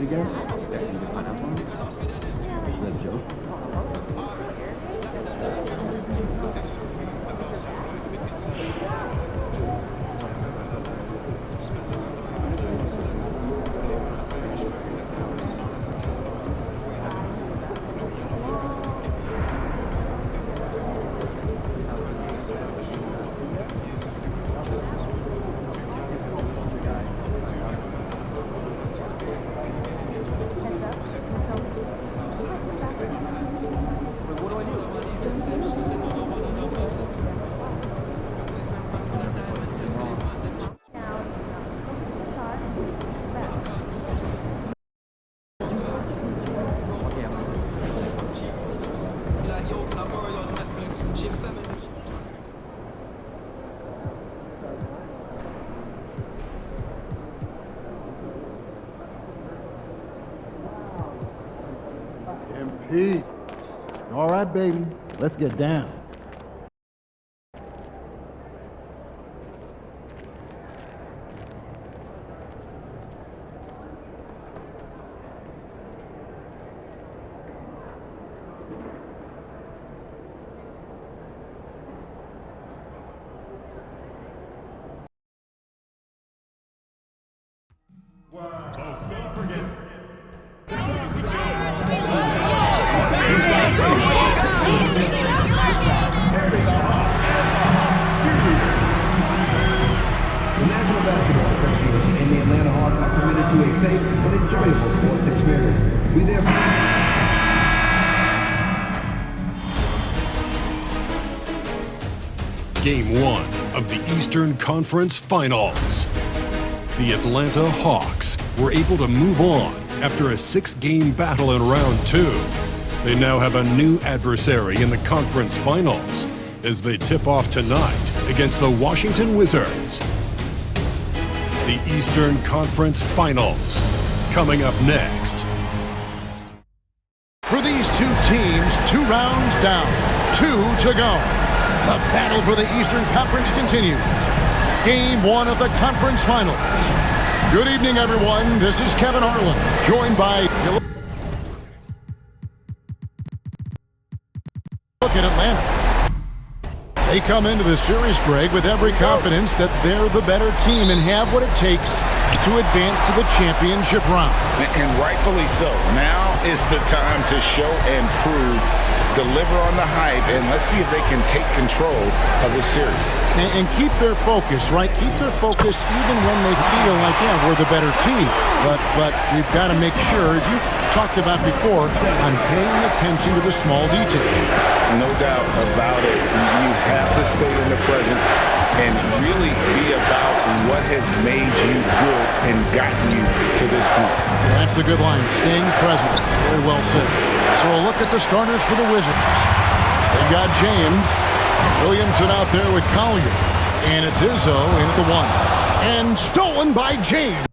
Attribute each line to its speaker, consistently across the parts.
Speaker 1: again? Yeah, can you get pineapple? That's a joke.
Speaker 2: MP. All right, baby. Let's get down.
Speaker 3: The National Basketball Association and the Atlanta Hawks are committed to a safe and enjoyable sports experience. We therefore...
Speaker 4: Game 1 of the Eastern Conference Finals. The Atlanta Hawks were able to move on after a 6-game battle in round 2. They now have a new adversary in the conference finals as they tip off tonight against the Washington Wizards. The Eastern Conference Finals, coming up next.
Speaker 2: For these two teams, 2 rounds down, 2 to go. The battle for the Eastern Conference continues. Game 1 of the conference finals. Good evening, everyone. This is Kevin Harlan, joined by... Look at Atlanta. They come into the series, Greg, with every confidence that they're the better team and have what it takes to advance to the championship round.
Speaker 5: And rightfully so. Now is the time to show and prove, deliver on the hype, and let's see if they can take control of this series.
Speaker 2: And keep their focus, right? Keep their focus even when they feel like, yeah, we're the better team. But we've got to make sure, as you've talked about before, on paying attention to the small details.
Speaker 5: No doubt about it. You have to stay in the present and really be about what has made you good and gotten you to this point.
Speaker 2: That's a good line. Staying present. Very well said. So a look at the starters for the Wizards. They've got James. Williamson out there with Collier. And it's Izzo in at the 1. And stolen by James.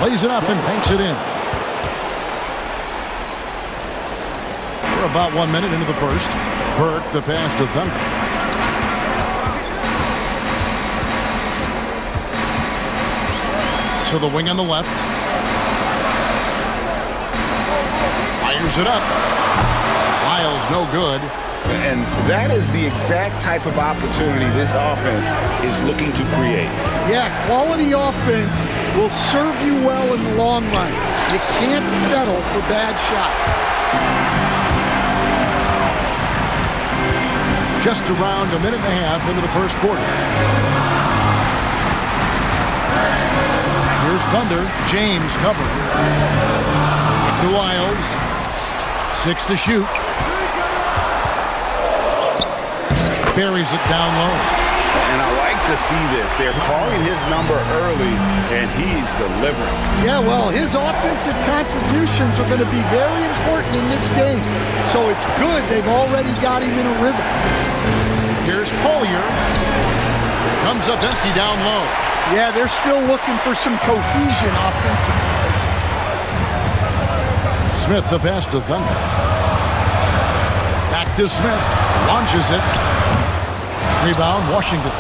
Speaker 2: Plays it up and banks it in. We're about 1 minute into the first. Burke, the pass to Thunder. To the wing on the left. Fires it up. Lyles, no good.
Speaker 5: And that is the exact type of opportunity this offense is looking to create.
Speaker 6: Yeah, quality offense will serve you well in the long run. You can't settle for bad shots.
Speaker 2: Just around a minute and a half into the first quarter. Here's Thunder. James covered. To Lyles. 6 to shoot. Buries it down low.
Speaker 5: And I like to see this. They're calling his number early, and he's delivering.
Speaker 6: Yeah, well, his offensive contributions are going to be very important in this game. So it's good they've already got him in a rhythm.
Speaker 2: Here's Collier. Comes up empty down low.
Speaker 6: Yeah, they're still looking for some cohesion offensively.
Speaker 2: Smith the pass to Thunder. Back to Smith. Launches it. Rebound, Washington.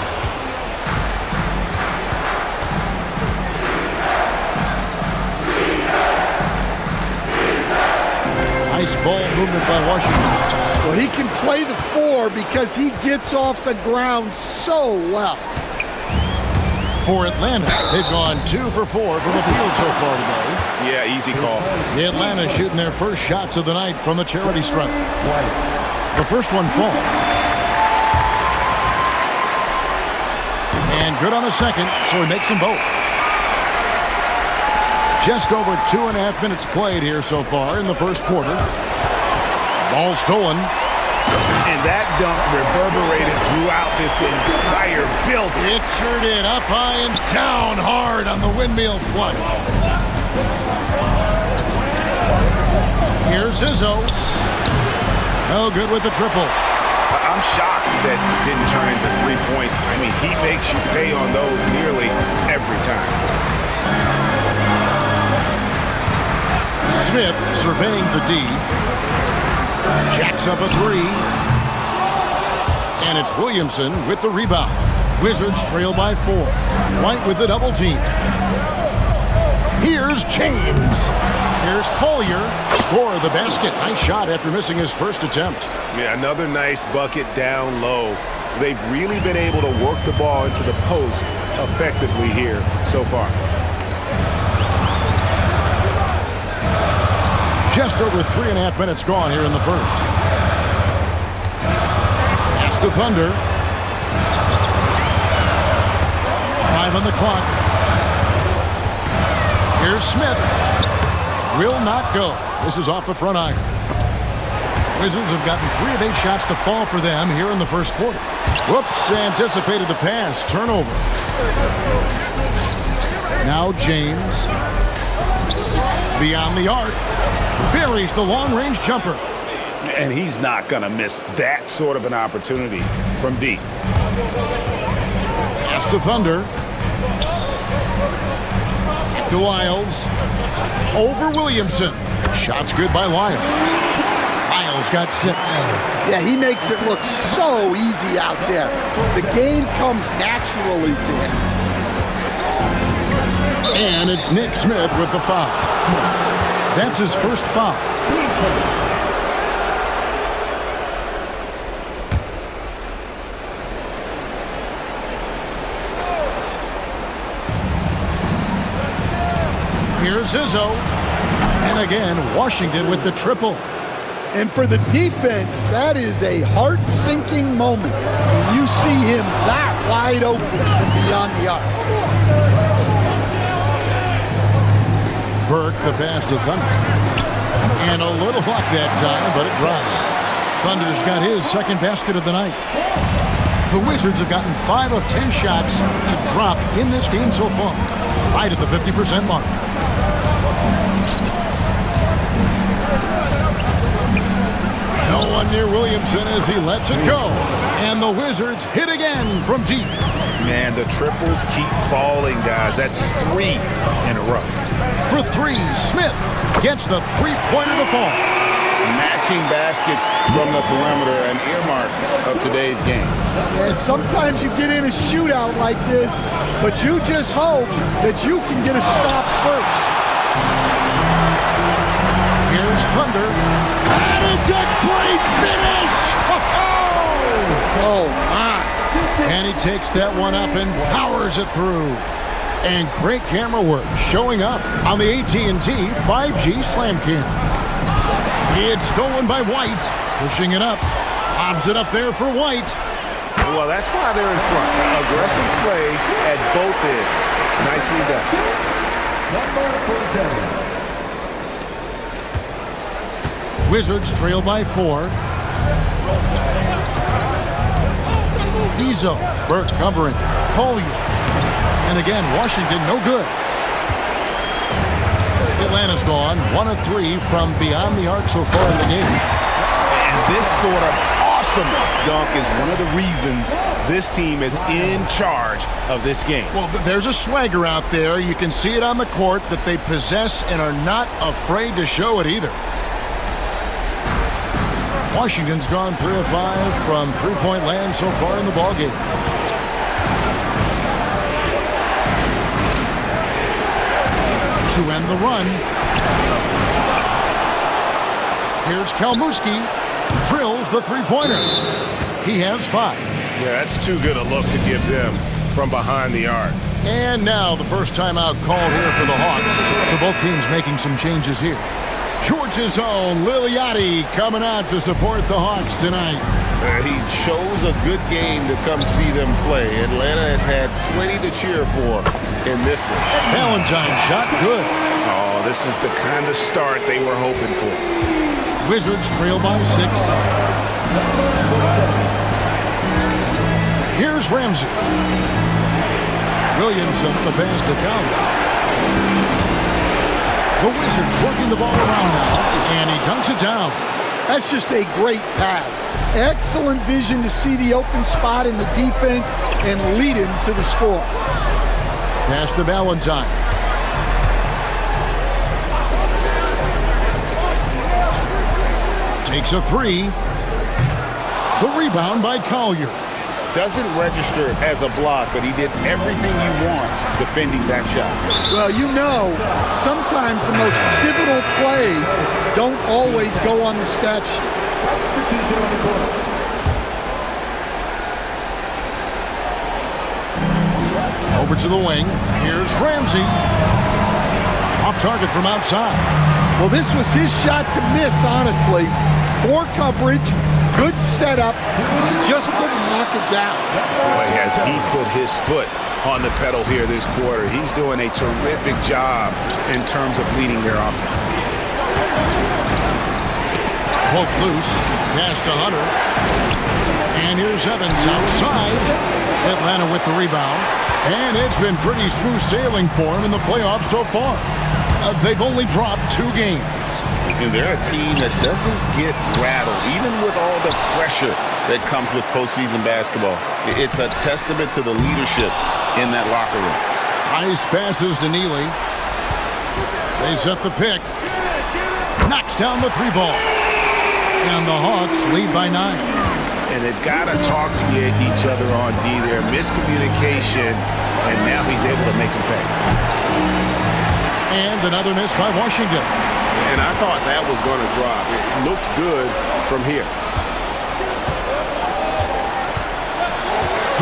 Speaker 2: Nice ball movement by Washington.
Speaker 6: Well, he can play the 4 because he gets off the ground so well.
Speaker 2: For Atlanta, they've gone 2 for 4 from the field so far today.
Speaker 5: Yeah, easy call.
Speaker 2: The Atlanta shooting their first shots of the night from the charity stripe. The first one falls. And good on the second, so he makes them both. Just over 2.5 minutes played here so far in the first quarter. Ball stolen.
Speaker 5: And that dunk reverberated throughout this entire building.
Speaker 2: It sure did. Up high and down hard on the windmill plug. Here's Izzo. No good with the triple.
Speaker 5: I'm shocked that it didn't turn into 3 points. I mean, he makes you pay on those nearly every time.
Speaker 2: Smith surveying the D. Jacks up a 3. And it's Williamson with the rebound. Wizards trail by 4. White with the double team. Here's James. Here's Collier. Score the basket. Nice shot after missing his first attempt.
Speaker 5: Yeah, another nice bucket down low. They've really been able to work the ball into the post effectively here so far.
Speaker 2: Just over 3.5 minutes gone here in the first. Pass to Thunder. 5 on the clock. Here's Smith. Will not go. This is off the front iron. Wizards have gotten 3 of 8 shots to fall for them here in the first quarter. Whoops, anticipated the pass. Turnover. Now James. Beyond the arc. Buries the long-range jumper.
Speaker 5: And he's not going to miss that sort of an opportunity from deep.
Speaker 2: Pass to Thunder. Back to Lyles. Over Williamson. Shots good by Lyles. Lyles got 6.
Speaker 6: Yeah, he makes it look so easy out there. The game comes naturally to him.
Speaker 2: And it's Nick Smith with the foul. That's his first foul. Here's Izzo. And again, Washington with the triple.
Speaker 6: And for the defense, that is a heart-sinking moment when you see him that wide open from beyond the arc.
Speaker 2: Burke, the pass to Thunder. And a little luck that time, but it drops. Thunder's got his second basket of the night. The Wizards have gotten 5 of 10 shots to drop in this game so far, right at the 50% mark. No one near Williamson as he lets it go. And the Wizards hit again from deep.
Speaker 5: Man, the triples keep falling, guys. That's 3 in a row.
Speaker 2: For 3, Smith gets the three-pointer to fall.
Speaker 5: Matching baskets from the perimeter, an earmark of today's game.
Speaker 6: Yeah, sometimes you get in a shootout like this, but you just hope that you can get a stop first.
Speaker 2: Here's Thunder. And it's a great finish!
Speaker 6: Oh, my.
Speaker 2: And he takes that one up and powers it through. And great camera work showing up on the AT&T 5G Slam Cam. It's stolen by White. Pushing it up. Lobs it up there for White.
Speaker 5: Well, that's why they're in front. Aggressive play at both ends. Nicely done. Number 47.
Speaker 2: Wizards trail by 4. Izzo. Burke covering. Collier. And again, Washington no good. Atlanta's gone 1 of 3 from beyond the arc so far in the game.
Speaker 5: And this sort of awesome dunk is one of the reasons this team is in charge of this game.
Speaker 2: Well, there's a swagger out there. You can see it on the court that they possess and are not afraid to show it either. Washington's gone 3 of 5 from three-point land so far in the ballgame. To end the run. Here's Kalmuski. Drills the three-pointer. He has 5.
Speaker 5: Yeah, that's too good a look to give them from behind the arc.
Speaker 2: And now the first timeout called here for the Hawks. So both teams making some changes here. Georgia's own Liliati coming out to support the Hawks tonight.
Speaker 5: He chose a good game to come see them play. Atlanta has had plenty to cheer for in this one.
Speaker 2: Valentine shot good.
Speaker 5: Oh, this is the kind of start they were hoping for.
Speaker 2: Wizards trail by 6. Here's Ramsey. Williamson, the pass to Calvin. The Wizards working the ball around now, and he dunks it down.
Speaker 6: That's just a great pass. Excellent vision to see the open spot in the defense and lead him to the score.
Speaker 2: Pass to Valentine. Takes a 3. The rebound by Collier.
Speaker 5: Doesn't register as a block, but he did everything you want defending that shot.
Speaker 6: Well, you know, sometimes the most pivotal plays don't always go on the stat sheet.
Speaker 2: Over to the wing. Here's Ramsey. Off target from outside.
Speaker 6: Well, this was his shot to miss, honestly. Poor coverage, good setup. He just couldn't knock it down.
Speaker 5: Boy, has he put his foot on the pedal here this quarter. He's doing a terrific job in terms of leading their offense.
Speaker 2: Poke loose. Pass to Hunter. And here's Evans outside. Atlanta with the rebound. And it's been pretty smooth sailing for him in the playoffs so far. They've only dropped 2 games.
Speaker 5: And they're a team that doesn't get rattled, even with all the pressure that comes with postseason basketball. It's a testament to the leadership in that locker room.
Speaker 2: Nice passes to Neely. They set the pick. Knocks down the 3 ball. And the Hawks lead by 9.
Speaker 5: And they've got to talk to each other on D there. Miscommunication, and now he's able to make them pay.
Speaker 2: And another miss by Washington.
Speaker 5: And I thought that was going to drop. It looked good from here.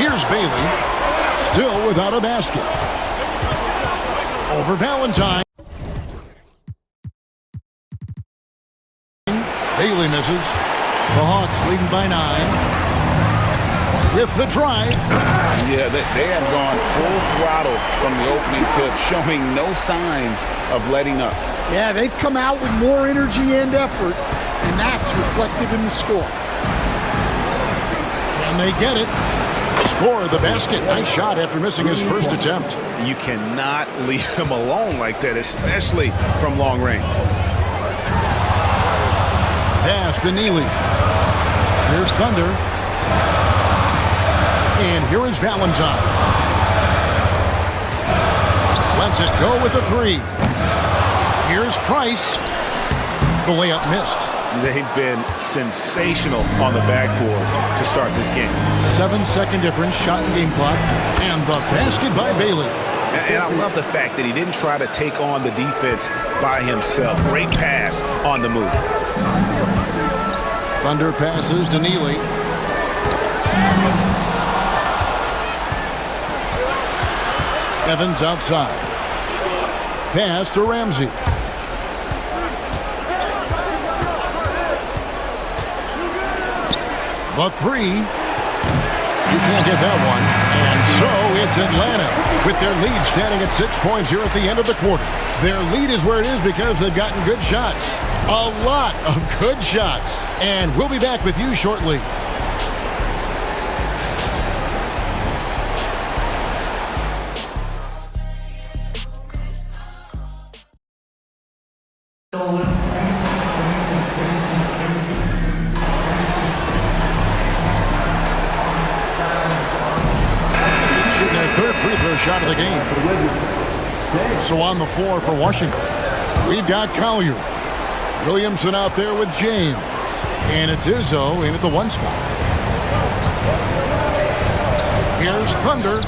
Speaker 2: Here's Bailey, still without a basket. Over Valentine. Bailey misses. The Hawks leading by 9. With the drive.
Speaker 5: Yeah, they have gone full throttle from the opening tip, showing no signs of letting up.
Speaker 6: Yeah, they've come out with more energy and effort, and that's reflected in the score.
Speaker 2: Can they get it? Score the basket. Nice shot after missing his first attempt.
Speaker 5: You cannot leave him alone like that, especially from long range.
Speaker 2: Pass to Neely. Here's Thunder. And here is Valentine. Lets it go with a 3. Here's Price. The layup missed.
Speaker 5: They've been sensational on the backboard to start this game.
Speaker 2: 7-second difference, shot and game clock. And the basket by Bailey.
Speaker 5: And I love the fact that he didn't try to take on the defense by himself. Great pass on the move.
Speaker 2: Thunder passes to Neely. Evans outside. Pass to Ramsey. The 3. You can't get that one. And so it's Atlanta with their lead standing at 6 points here at the end of the quarter. Their lead is where it is because they've gotten good shots. A lot of good shots. And we'll be back with you shortly. first shot of the game. So on the floor for Washington, we've got Collier. Williamson out there with James. And it's Izzo in at the 1 spot. Here's Thunder.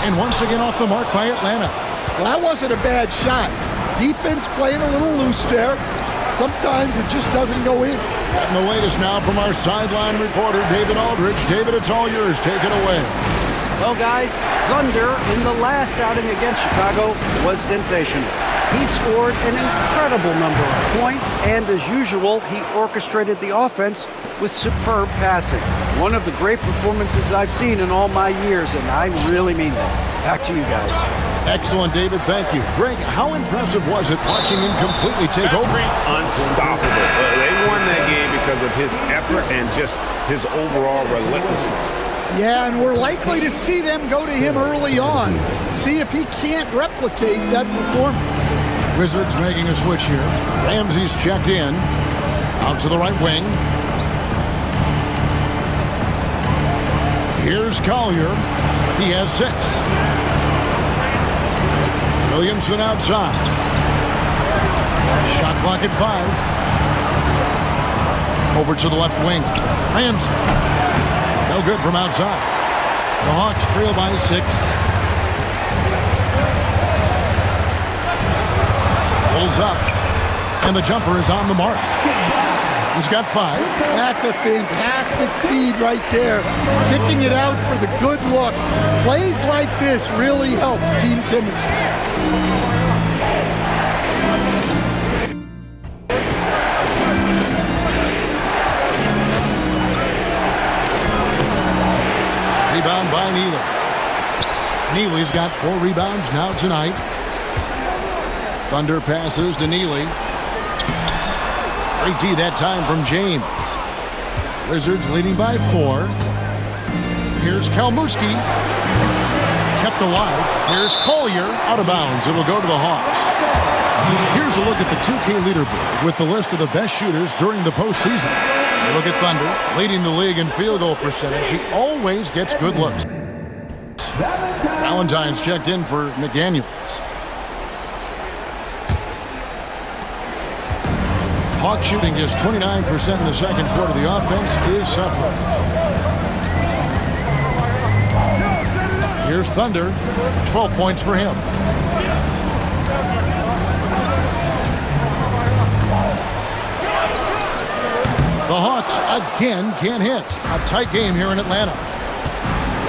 Speaker 2: And once again off the mark by Atlanta.
Speaker 6: Well, that wasn't a bad shot. Defense playing a little loose there. Sometimes it just doesn't go in.
Speaker 2: And the latest now from our sideline reporter, David Aldridge. David, it's all yours. Take it away.
Speaker 7: Well, guys, Thunder in the last outing against Chicago was sensational. He scored an incredible number of points, and as usual, he orchestrated the offense with superb passing. One of the great performances I've seen in all my years, and I really mean that. Back to you guys.
Speaker 2: Excellent, David. Thank you. Greg, how impressive was it watching him completely take over?
Speaker 5: Unstoppable. They won that game because of his effort and just his overall relentlessness.
Speaker 6: Yeah, and we're likely to see them go to him early on. See if he can't replicate that performance.
Speaker 2: Wizards making a switch here. Ramsey's checked in. Out to the right wing. Here's Collier. He has 6. Williamson outside. Shot clock at 5. Over to the left wing. Ramsey. No good from outside. The Hawks trail by 6. Pulls up. And the jumper is on the mark. He's got 5.
Speaker 6: That's a fantastic feed right there. Kicking it out for the good look. Plays like this really help team chemistry.
Speaker 2: Rebound by Neely. Neely's got 4 rebounds now tonight. Thunder passes to Neely. Great D that time from James. Wizards leading by 4. Here's Kalmuski. Kept alive. Here's Collier. Out of bounds. It'll go to the Hawks. Here's a look at the 2K leaderboard with the list of the best shooters during the postseason. You look at Thunder, leading the league in field goal percentage. He always gets good looks. Valentine's checked in for McDaniels. Hawk shooting just 29% in the second quarter. The offense is suffering. Here's Thunder. 12 points for him. The Hawks again can't hit. A tight game here in Atlanta.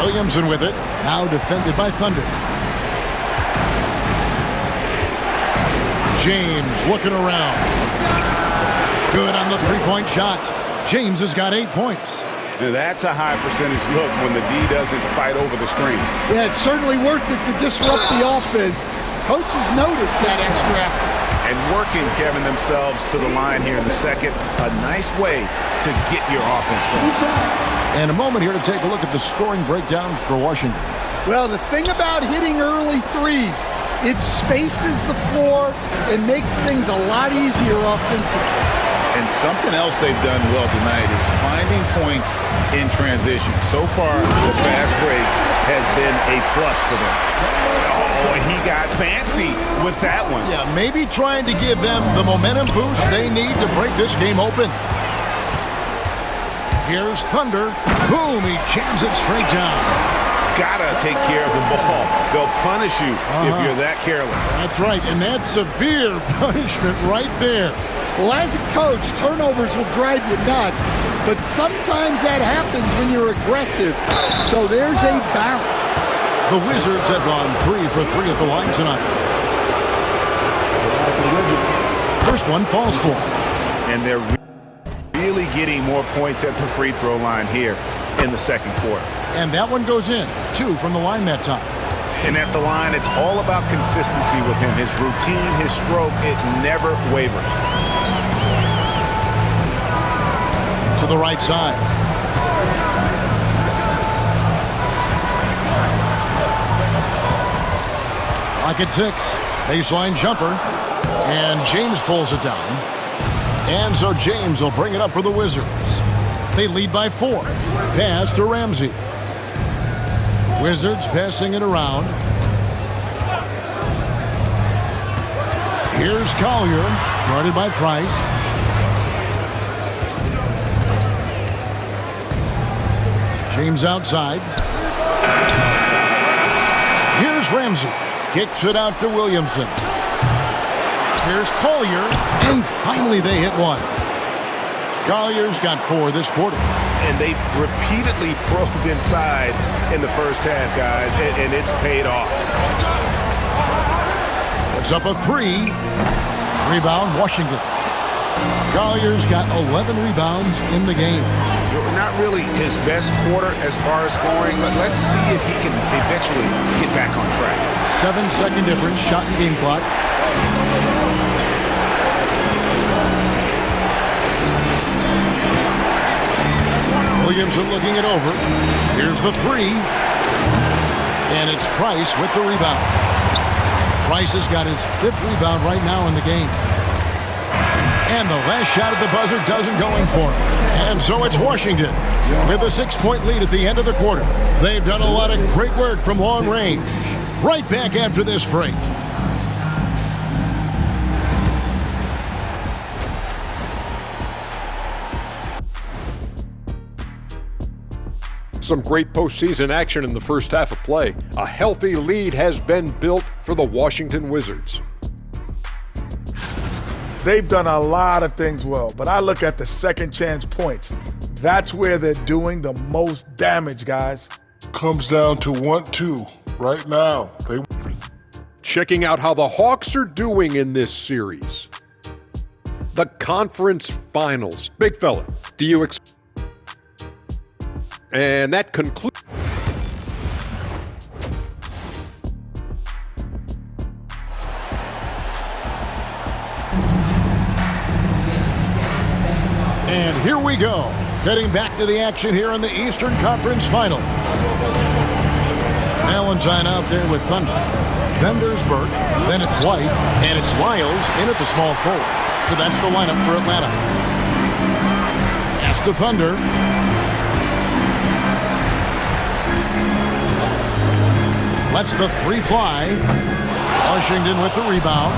Speaker 2: Williamson with it. Now defended by Thunder. James looking around. Good on the three-point shot. James has got 8 points.
Speaker 5: That's a high percentage look when the D doesn't fight over the screen.
Speaker 6: Yeah, it's certainly worth it to disrupt the offense. Coaches notice that extra effort.
Speaker 5: And working, Kevin, themselves to the line here in the second. A nice way to get your offense going.
Speaker 2: And a moment here to take a look at the scoring breakdown for Washington.
Speaker 6: Well, the thing about hitting early threes, it spaces the floor and makes things a lot easier offensively.
Speaker 5: And something else they've done well tonight is finding points in transition. So far, the fast break has been a plus for them. Oh, he got fancy with that one.
Speaker 2: Yeah, maybe trying to give them the momentum boost they need to break this game open. Here's Thunder. Boom, he jams it straight down.
Speaker 5: Gotta take care of the ball. They'll punish you if you're that careless.
Speaker 2: That's right, and that's severe punishment right there.
Speaker 6: Well, as a coach, turnovers will drive you nuts, but sometimes that happens when you're aggressive. So there's a balance.
Speaker 2: The Wizards have gone 3 for 3 at the line tonight. First one falls for them.
Speaker 5: And they're really getting more points at the free throw line here in the second quarter.
Speaker 2: And that one goes in. 2 from the line that time.
Speaker 5: And at the line, it's all about consistency with him. His routine, his stroke, it never wavers.
Speaker 2: To the right side. Clock at 6. Baseline jumper. And James pulls it down. And so James will bring it up for the Wizards. They lead by 4. Pass to Ramsey. Wizards passing it around. Here's Collier, guarded by Price. James outside. Here's Ramsey. Kicks it out to Williamson. Here's Collier, and finally they hit one. Collier's got 4 this quarter.
Speaker 5: And they've repeatedly probed inside in the first half, guys, and it's paid off.
Speaker 2: Puts up a 3. Rebound, Washington. Collier's got 11 rebounds in the game.
Speaker 5: Not really his best quarter as far as scoring. Let's see if he can eventually get back on track.
Speaker 2: 7-second difference, shot and game clock. Williamson looking it over. Here's the 3. And it's Price with the rebound. Price has got his 5th rebound right now in the game. And the last shot at the buzzer doesn't go in for him. And so it's Washington with a 6-point lead at the end of the quarter. They've done a lot of great work from long range. Right back after this break.
Speaker 8: Some great postseason action in the first half of play. A healthy lead has been built for the Washington Wizards.
Speaker 9: They've done a lot of things well, but I look at the second chance points. That's where they're doing the most damage, guys.
Speaker 10: Comes down to 1-2 right now.
Speaker 8: Checking out how the Hawks are doing in this series. The conference finals. Big fella, do you and that concludes.
Speaker 2: And here we go. Getting back to the action here in the Eastern Conference Final. Valentine out there with Thunder. Then there's Burke. Then it's White. And it's Lyles in at the small forward. So that's the lineup for Atlanta. Pass to Thunder. Lets the 3 fly. Washington with the rebound.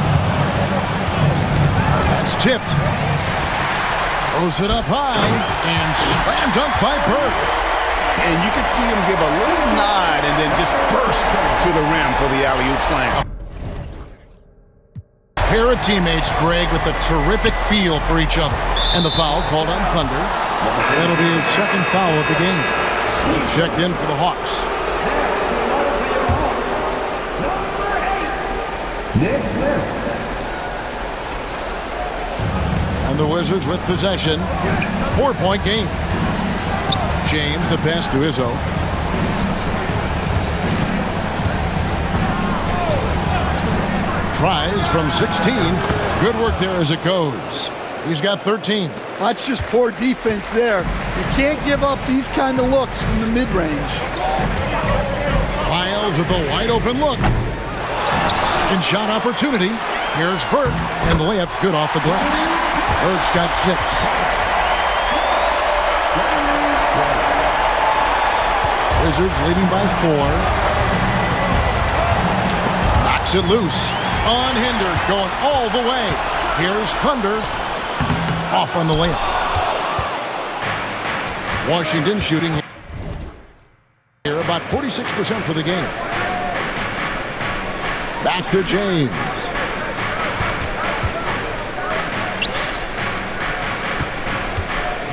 Speaker 2: That's tipped. Throws it up high. And slam dunk by Burke.
Speaker 5: And you can see him give a little nod and then just burst to the rim for the alley-oop slam.
Speaker 2: Pair of teammates, Greg, with a terrific feel for each other. And the foul called on Thunder. That'll be his second foul of the game. Smith checked in for the Hawks. And the Wizards with possession. 4-point game. James, the pass to Izzo. Tries from 16. Good work there as it goes. He's got 13.
Speaker 6: That's just poor defense there. You can't give up these kind of looks from the mid-range.
Speaker 2: Lyles with a wide open look. Second shot opportunity. Here's Burke, and the layup's good off the glass. Burke's got 6. Wizards leading by 4. Knocks it loose. Unhindered, going all the way. Here's Thunder. Off on the layup. Washington shooting here about 46% for the game. Back to James.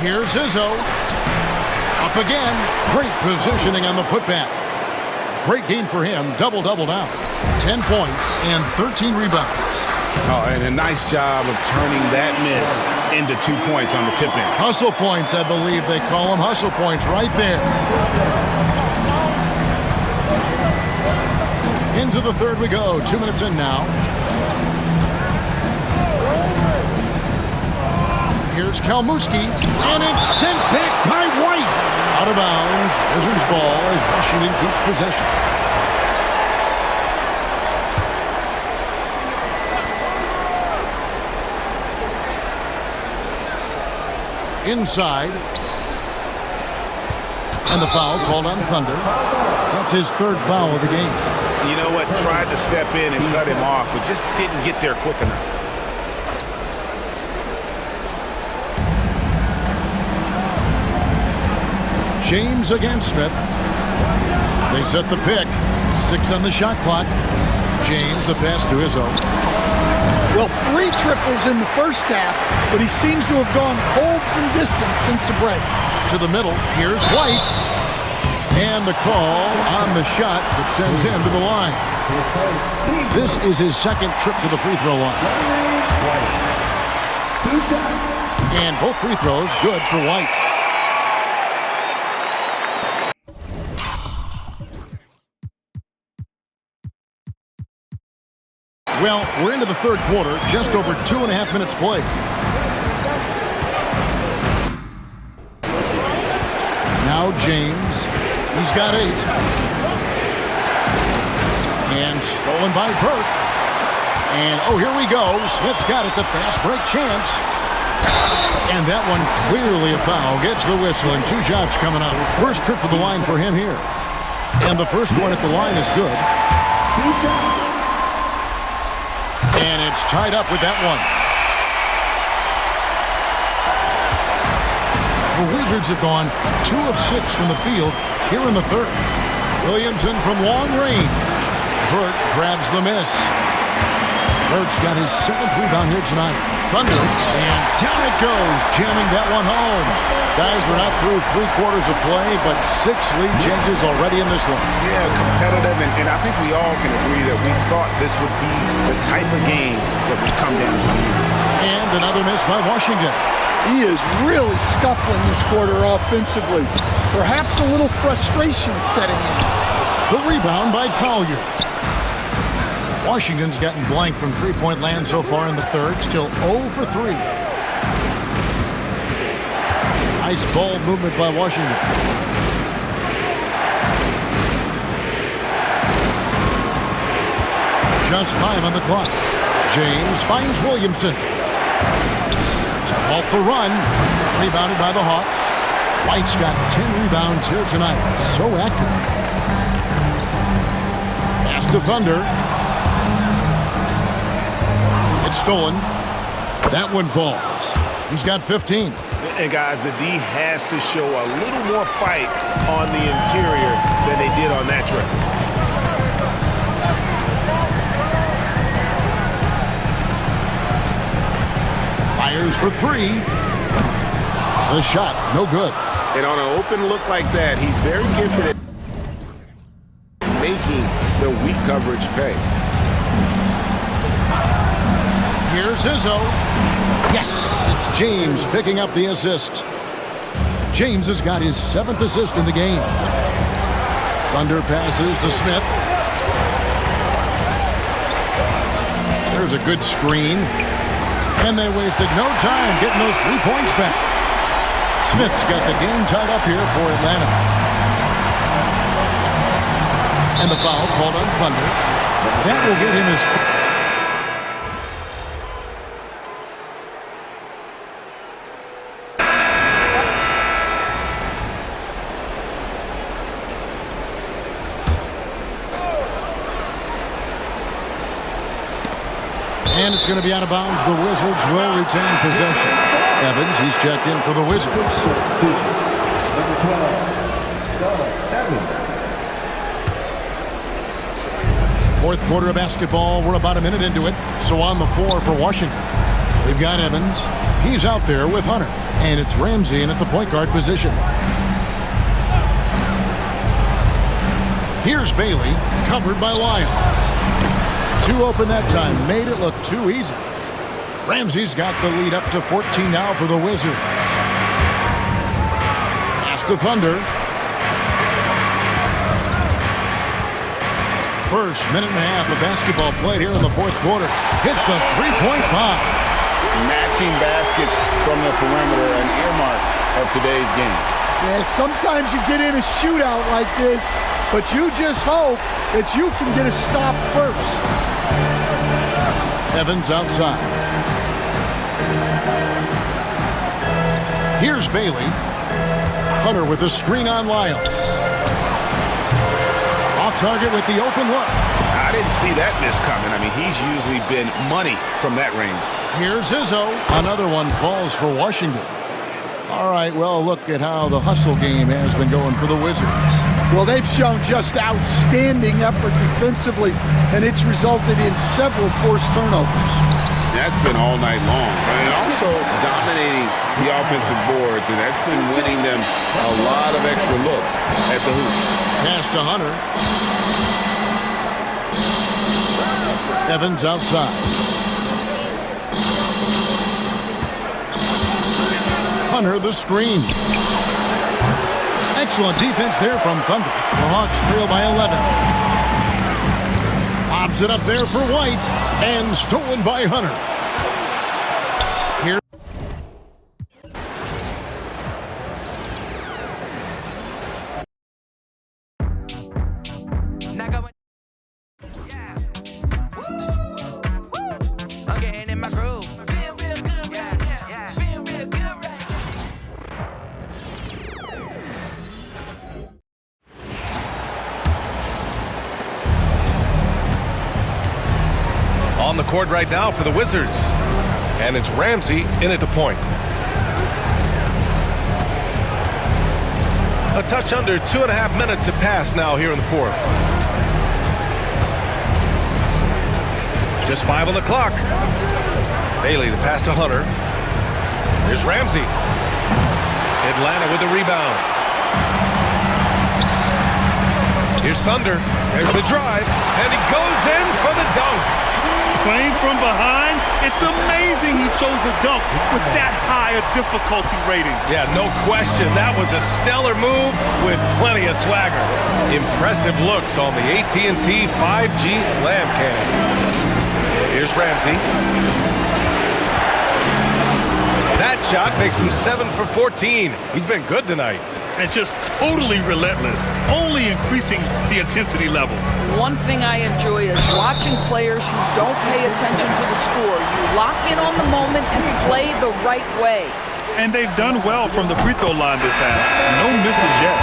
Speaker 2: Here's Izzo. Up again. Great positioning on the putback. Great game for him. Double-double now. 10 points and 13 rebounds.
Speaker 5: Oh, and a nice job of turning that miss into 2 points on the tip-in.
Speaker 2: Hustle points, I believe they call them. Hustle points right there. Into the third we go. 2 minutes in now. Here's Kalmuski. And it's sent back by White. Out of bounds. Wizards ball as Washington keeps possession. Inside. And the foul called on Thunder. That's his third foul of the game.
Speaker 5: You know what? Tried to step in and cut him off, but just didn't get there quick enough.
Speaker 2: James against Smith. They set the pick. 6 on the shot clock. James, the pass to Izzo.
Speaker 6: Well, 3 triples in the first half, but he seems to have gone cold from distance since the break.
Speaker 2: To the middle, here's White. And the call on the shot that sends him to the line. This is his second trip to the free throw line.
Speaker 3: 2 shots.
Speaker 2: And both free throws good for White. Well, we're into the third quarter, just over 2.5 minutes played. Now James, he's got 8. And stolen by Burke. And, oh, here we go. Smith's got it, the fast break chance. And that one clearly a foul. Gets the whistle, and 2 shots coming up. First trip to the line for him here. And the first one at the line is good.
Speaker 3: 2 shots.
Speaker 2: And it's tied up with that one. The Wizards have gone 2 of 6 from the field here in the third. Williamson from long range. Burt grabs the miss. Burt's got his 7th rebound here tonight. Thunder, and down it goes, jamming that one home. Guys, we're not through 3 quarters of play, but 6 lead changes already in this one.
Speaker 5: Yeah, competitive, and I think we all can agree that we thought this would be the type of game that would come down to the end.
Speaker 2: And another miss by Washington.
Speaker 6: He is really scuffling this quarter offensively. Perhaps a little frustration setting in.
Speaker 2: The rebound by Collier. Washington's gotten blank from three-point land so far in the third. Still 0 for 3. Nice ball movement by Washington. Just 5 on the clock. James finds Williamson. Off the run. Rebounded by the Hawks. White's got 10 rebounds here tonight. So active. Pass to Thunder. It's stolen. That one falls. He's got 15.
Speaker 5: And guys, the D has to show a little more fight on the interior than they did on that trip.
Speaker 2: Fires for 3. The shot, no good.
Speaker 5: And on an open look like that, he's very gifted at making the weak coverage pay.
Speaker 2: Here's Izzo. Yes, it's James picking up the assist. James has got his 7th assist in the game. Thunder passes to Smith. There's a good screen. And they wasted no time getting those 3 points back. Smith's got the game tied up here for Atlanta. And the foul called on Thunder. That will get him his... And it's going to be out of bounds. The Wizards will retain possession. Evans, he's checked in for the Wizards.
Speaker 3: Number 12, Evans.
Speaker 2: Fourth quarter of basketball. We're about a minute into it. So on the floor for Washington, we've got Evans. He's out there with Hunter. And it's Ramsey in at the point guard position. Here's Bailey, covered by Lyons. 2 open that time, made it look too easy. Ramsey's got the lead up to 14 now for the Wizards. Pass to Thunder. First minute and a half of basketball played here in the fourth quarter. Hits the 3-point bomb.
Speaker 5: Matching baskets from the perimeter, an earmark of today's game.
Speaker 6: Yeah, sometimes you get in a shootout like this, but you just hope that you can get a stop first.
Speaker 2: Evans outside. Here's Bailey. Hunter with the screen on Lyles. Off target with the open look.
Speaker 5: I didn't see that miss coming. I mean, he's usually been money from that range.
Speaker 2: Here's Izzo. Another one falls for Washington. All right, well, look at how the hustle game has been going for the Wizards.
Speaker 6: Well, they've shown just outstanding effort defensively, and it's resulted in several forced turnovers.
Speaker 5: That's been all night long. And also dominating the offensive boards, and that's been winning them a lot of extra looks at the hoop.
Speaker 2: Pass to Hunter. Evans outside. Hunter the screen. Excellent defense there from Thunder. The Hawks trail by 11. Lobs it up there for White, and stolen by Hunter. Here.
Speaker 11: I'm getting in my groove. Feel real good right now. Feel real good right now.
Speaker 12: On the court right now for the Wizards. And it's Ramsey in at the point. A touch under 2.5 minutes have passed now here in the fourth. Just 5 on the clock. Bailey, the pass to Hunter. Here's Ramsey. Atlanta with the rebound. Here's Thunder. There's the drive. And he goes in for the dunk.
Speaker 13: Playing from behind, it's amazing he chose a dunk with that high a difficulty rating.
Speaker 12: Yeah, no question. That was a stellar move with plenty of swagger. Impressive looks on the AT&T 5G Slam Cam. Here's Ramsey. That shot makes him 7 for 14. He's been good tonight.
Speaker 13: And just totally relentless, only increasing the intensity level.
Speaker 14: One thing I enjoy is watching players who don't pay attention to the score. You lock in on the moment and play the right way.
Speaker 13: And they've done well from the free throw line this half. No misses yet.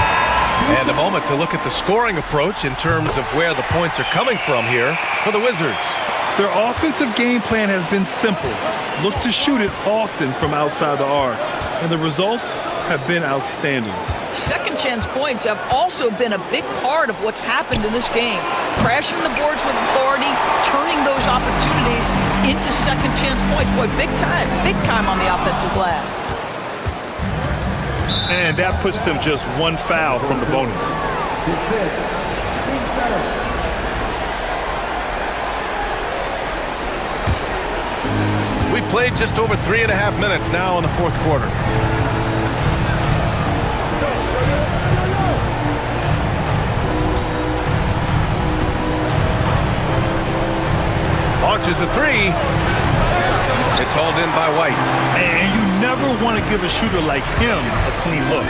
Speaker 12: And a moment to look at the scoring approach in terms of where the points are coming from here for the Wizards.
Speaker 13: Their offensive game plan has been simple. Look to shoot it often from outside the arc. And the results have been outstanding.
Speaker 14: Second chance points have also been a big part of what's happened in this game. Crashing the boards with authority, turning those opportunities into second chance points. Boy, big time on the offensive glass.
Speaker 13: And that puts them just one foul from the bonus.
Speaker 3: His fifth. Team starter.
Speaker 12: We played just over 3.5 minutes now in the fourth quarter. Launches a three. It's hauled in by White.
Speaker 13: And you never want to give a shooter like him a clean look.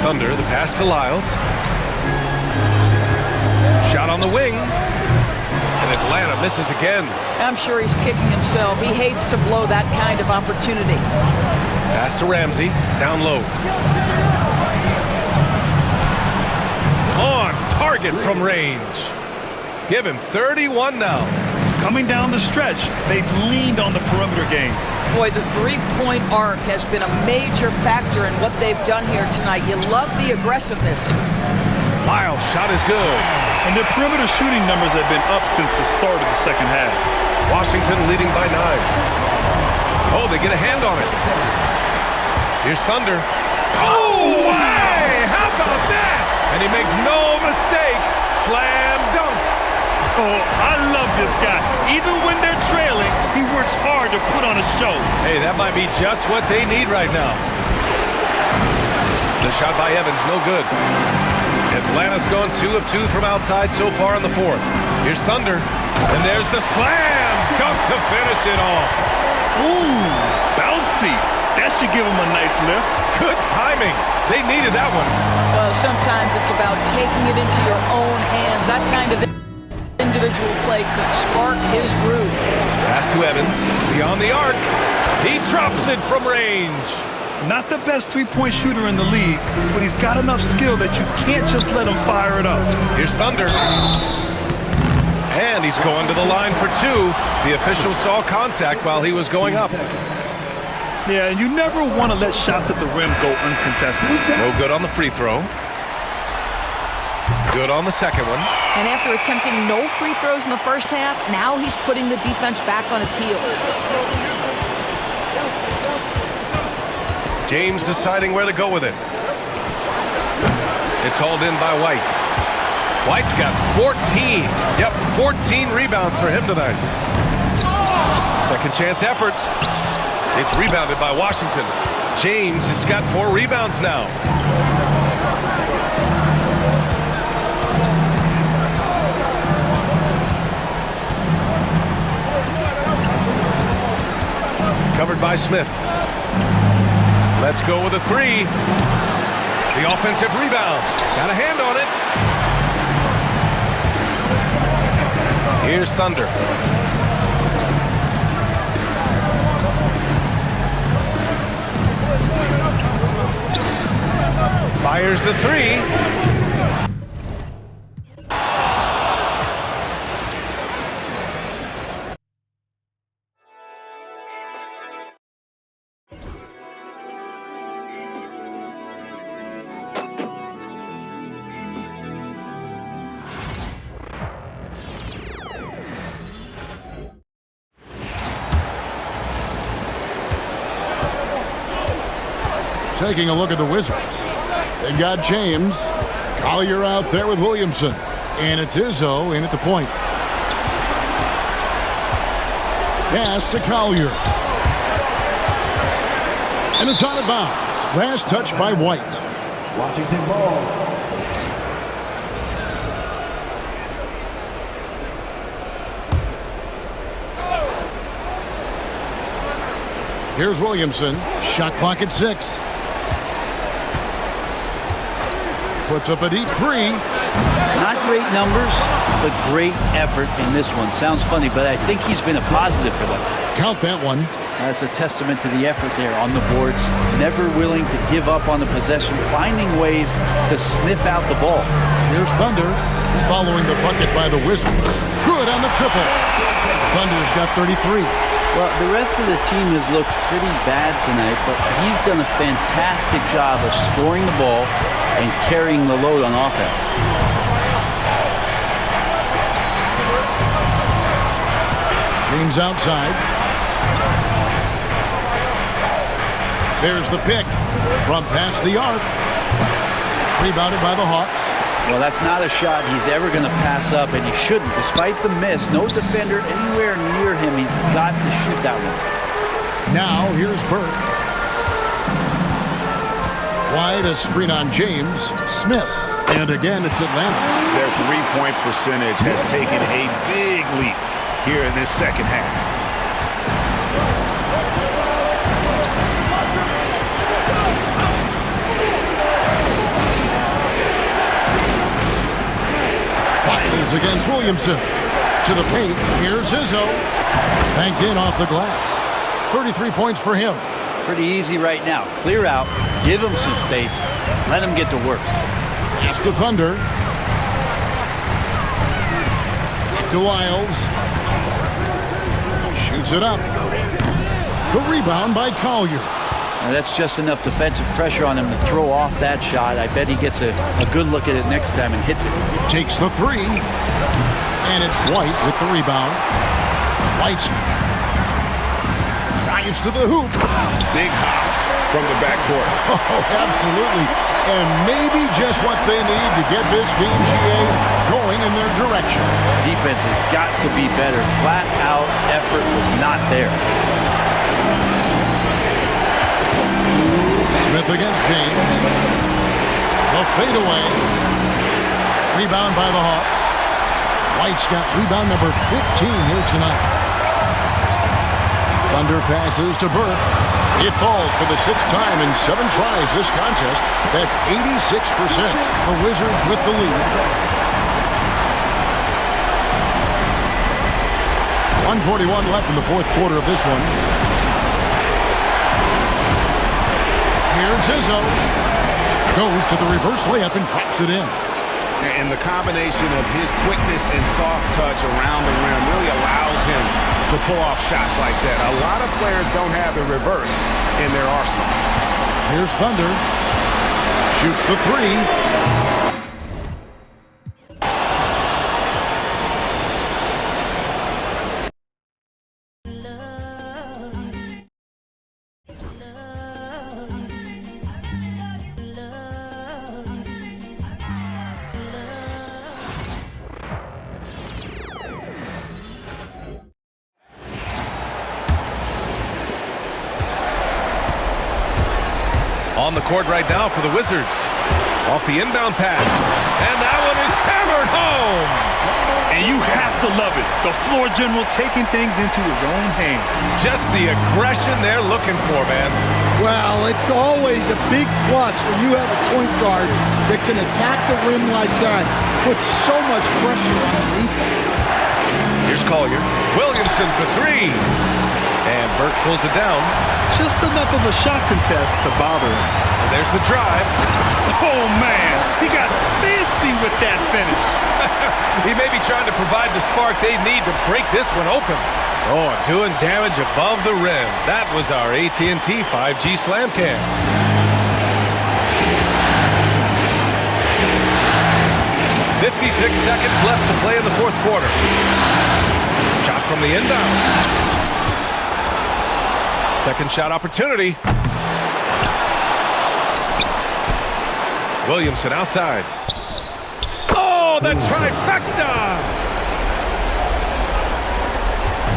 Speaker 12: Thunder, the pass to Lyles. Shot on the wing. And Atlanta misses again.
Speaker 14: I'm sure he's kicking himself. He hates to blow that kind of opportunity.
Speaker 12: Pass to Ramsey. Down low. On target from range. Give him 31 now.
Speaker 13: Coming down the stretch, they've leaned on the perimeter game.
Speaker 14: Boy, the three-point arc has been a major factor in what they've done here tonight. You love the aggressiveness.
Speaker 12: Lyles' shot is good.
Speaker 13: And their perimeter shooting numbers have been up since the start of the second half.
Speaker 12: Washington leading by 9. Oh, they get a hand on it. Here's Thunder. Oh, hey! How about that? And he makes no mistake. Slam dunk.
Speaker 13: Oh, I love this guy. Even when they're trailing, he works hard to put on a show.
Speaker 12: Hey, that might be just what they need right now. The shot by Evans, no good. Atlanta's gone 2 of 2 from outside so far in the fourth. Here's Thunder. And there's the slam dunk to finish it off.
Speaker 13: Ooh, bouncy. That should give him a nice lift.
Speaker 12: Good timing. They needed that one.
Speaker 14: Well, sometimes it's about taking it into your own hands. That kind of individual play could spark his groove.
Speaker 12: Pass to Evans. Beyond the arc. He drops it from range.
Speaker 13: Not the best three-point shooter in the league, but he's got enough skill that you can't just let him fire it up.
Speaker 12: Here's Thunder. And he's going to the line for two. The official saw contact while he was going up.
Speaker 13: Yeah, and you never want to let shots at the rim go uncontested.
Speaker 12: No good on the free throw. Good on the second one.
Speaker 14: And after attempting no free throws in the first half, now he's putting the defense back on its heels.
Speaker 12: James deciding where to go with it. It's hauled in by White. White's got 14. Yep, 14 rebounds for him tonight. Second chance effort. It's rebounded by Washington. James has got 4 rebounds now. Covered by Smith. Let's go with a 3. The offensive rebound. Got a hand on it. Here's Thunder. Fires the 3.
Speaker 2: Taking a look at the Wizards. They've got James. Collier out there with Williamson. And it's Izzo in at the point. Pass to Collier. And it's out of bounds. Last touch by White.
Speaker 3: Washington ball.
Speaker 2: Here's Williamson. Shot clock at 6. Puts up a deep 3.
Speaker 15: Not great numbers, but great effort in this one. Sounds funny, but I think he's been a positive for them.
Speaker 2: Count that one.
Speaker 15: That's a testament to the effort there on the boards. Never willing to give up on the possession, finding ways to sniff out the ball.
Speaker 2: Here's Thunder following the bucket by the Wizards. Good on the triple. Thunder's got 33.
Speaker 15: Well, the rest of the team has looked pretty bad tonight, but he's done a fantastic job of scoring the ball and carrying the load on offense.
Speaker 2: James outside. There's the pick from past the arc. Rebounded by the Hawks.
Speaker 15: Well, that's not a shot he's ever going to pass up, and he shouldn't. Despite the miss, no defender anywhere near him. He's got to shoot that one.
Speaker 2: Now, here's Burke. Wide, a screen on James. Smith. And again, it's Atlanta.
Speaker 5: Their three-point percentage has taken a big leap here in this second half.
Speaker 2: Against Williamson. To the paint. Here's Izzo. Banked in off the glass. 33 points for him.
Speaker 15: Pretty easy right now. Clear out. Give him some space. Let him get to work.
Speaker 2: It's the Thunder. To Lyles. Shoots it up. The rebound by Collier.
Speaker 15: Now that's just enough defensive pressure on him to throw off that shot. I bet he gets a good look at it next time and hits it.
Speaker 2: Takes the 3. And it's White with the rebound. White drives to the hoop.
Speaker 5: Big hops from the backcourt.
Speaker 2: Oh, absolutely. And maybe just what they need to get this game, GA, going in their direction.
Speaker 15: Defense has got to be better. Flat out effort was not there.
Speaker 2: Smith against James. The fadeaway. Rebound by the Hawks. White's got rebound number 15 here tonight. Thunder passes to Burke. It falls for the 6th time in 7 tries this contest. That's 86%. The Wizards with the lead. 1:41 left in the 4th quarter of this one. Here's Izzo. Goes to the reverse layup and drops it in.
Speaker 5: And the combination of his quickness and soft touch around the rim really allows him to pull off shots like that. A lot of players don't have the reverse in their arsenal.
Speaker 2: Here's Thunder. Shoots the three.
Speaker 12: On the court right now for the Wizards. Off the inbound pass. And that one is hammered home.
Speaker 13: And you have to love it. The floor general taking things into his own hands.
Speaker 12: Just the aggression they're looking for, man.
Speaker 6: Well, it's always a big plus when you have a point guard that can attack the rim like that. Puts so much pressure on the defense.
Speaker 12: Here's Collier. Williamson for three. And Burke pulls it down.
Speaker 13: Just enough of a shot contest to bother him.
Speaker 12: And there's the drive.
Speaker 13: Oh, man. He got fancy with that finish.
Speaker 12: He may be trying to provide the spark they need to break this one open. Oh, doing damage above the rim. That was our AT&T 5G Slam Cam. "56 seconds left to play in the fourth quarter. Shot from the inbound. Second shot opportunity. Williamson outside. Oh, the trifecta!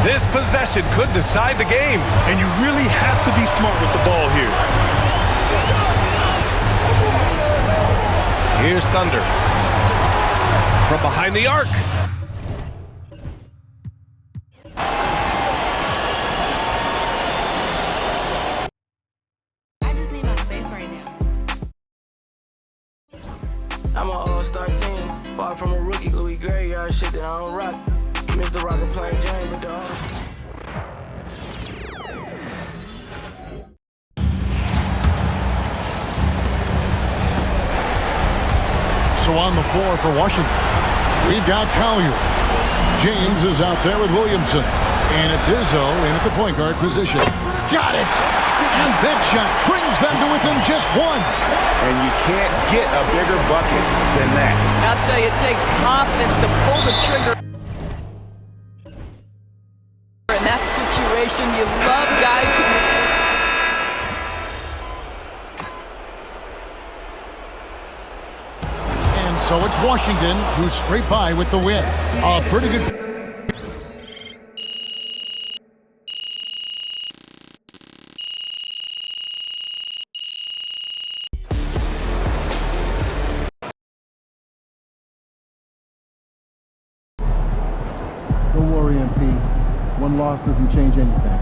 Speaker 12: This possession could decide the game.
Speaker 13: And you really have to be smart with the ball here.
Speaker 12: Here's Thunder. From behind the arc.
Speaker 11: I'm an all-star team. Far from a rookie, Louis Gray-yard shit that I don't rock. Mr. Rocket playing James, but dog.
Speaker 2: So on the floor for Washington, we've got Collier. James is out there with Williamson. And it's Izzo in at the point guard position. Got it! And that shot brings them to within just one.
Speaker 5: And you can't get a bigger bucket than that.
Speaker 14: I'll tell you, it takes confidence to pull the trigger. In that situation, you love guys who...
Speaker 2: And so it's Washington who scrape by with the win. A pretty good...
Speaker 3: Don't worry, MP. One loss doesn't change anything.